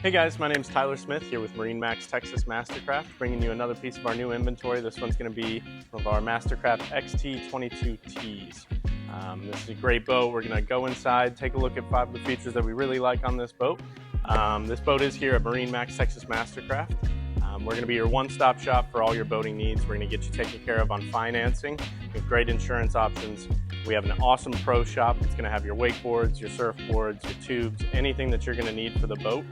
Hey guys, my name is Tyler Smith here with MarineMax Texas MasterCraft, bringing you another piece of our new inventory. This one's going to be one of our MasterCraft XT22 Ts. This is a great boat. We're going to go inside, take a look at 5 of the features that we really like on this boat. This boat is here at MarineMax Texas MasterCraft. We're going to be your one-stop shop for all your boating needs. We're going to get you taken care of on financing with great insurance options. We have an awesome pro shop that's going to have your wakeboards, your surfboards, your tubes, anything that you're going to need for the boat.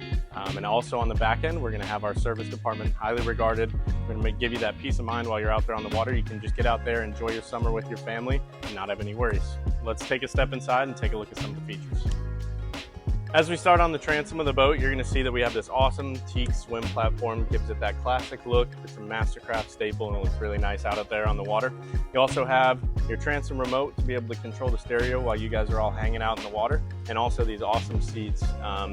And also on the back end, we're going to have our service department, highly regarded. We're going to give you that peace of mind while you're out there on the water. You can just get out there, enjoy your summer with your family, and not have any worries. Let's take a step inside and take a look at some of the features. As we start on the transom of the boat, you're going to see that we have this awesome teak swim platform. Gives it that classic look. It's a MasterCraft staple and it looks really nice out there on the water. You also have your transom remote to be able to control the stereo while you guys are all hanging out in the water. And also these awesome seats.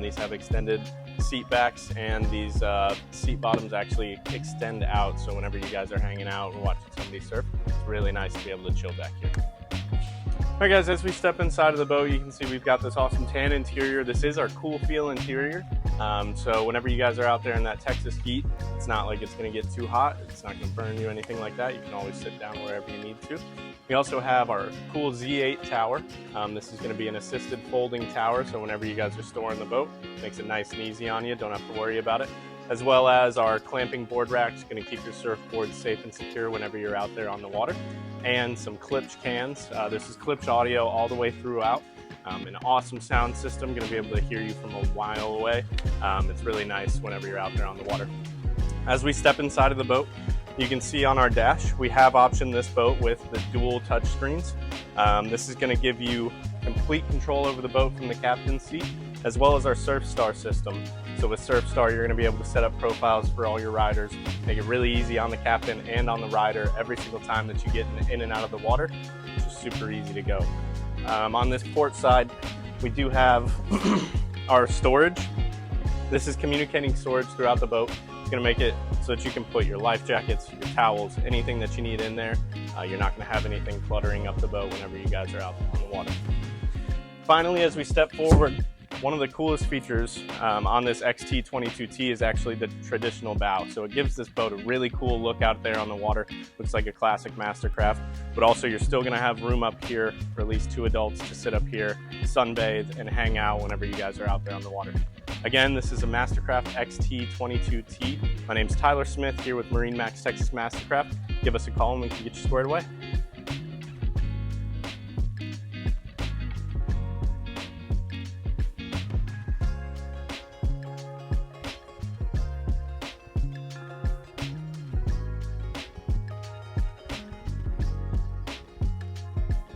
These have extended seat backs, and these seat bottoms actually extend out. So whenever you guys are hanging out or watching somebody surf, it's really nice to be able to chill back here. Alright guys, as we step inside of the boat, you can see we've got this awesome tan interior. This is our cool feel interior. So whenever you guys are out there in that Texas heat, it's not like it's going to get too hot. It's not going to burn you, anything like that. You can always sit down wherever you need to. We also have our cool Z8 tower. This is going to be an assisted folding tower, so whenever you guys are storing the boat, it makes it nice and easy on you. Don't have to worry about it. As well as our clamping board rack is going to keep your surfboard safe and secure whenever you're out there on the water. And some Klipsch cans. This is Klipsch audio all the way throughout. An awesome sound system, going to be able to hear you from a while away. It's really nice whenever you're out there on the water. As we step inside of the boat, you can see on our dash, we have optioned this boat with the dual touch screens. This is going to give you complete control over the boat from the captain's seat, as well as our SurfStar system. So with SurfStar, you're going to be able to set up profiles for all your riders, make it really easy on the captain and on the rider every single time that you get in and out of the water. It's just super easy to go. On this port side, we do have our storage. This is communicating storage throughout the boat. It's going to make it so that you can put your life jackets, your towels, anything that you need in there. You're not going to have anything cluttering up the boat whenever you guys are out on the water. Finally, as we step forward, one of the coolest features on this XT22 T is actually the traditional bow. So it gives this boat a really cool look out there on the water. Looks like a classic MasterCraft, but also you're still gonna have room up here for at least 2 adults to sit up here, sunbathe, and hang out whenever you guys are out there on the water. Again, this is a MasterCraft XT22 T. My name's Tyler Smith here with MarineMax Texas MasterCraft. Give us a call and we can get you squared away.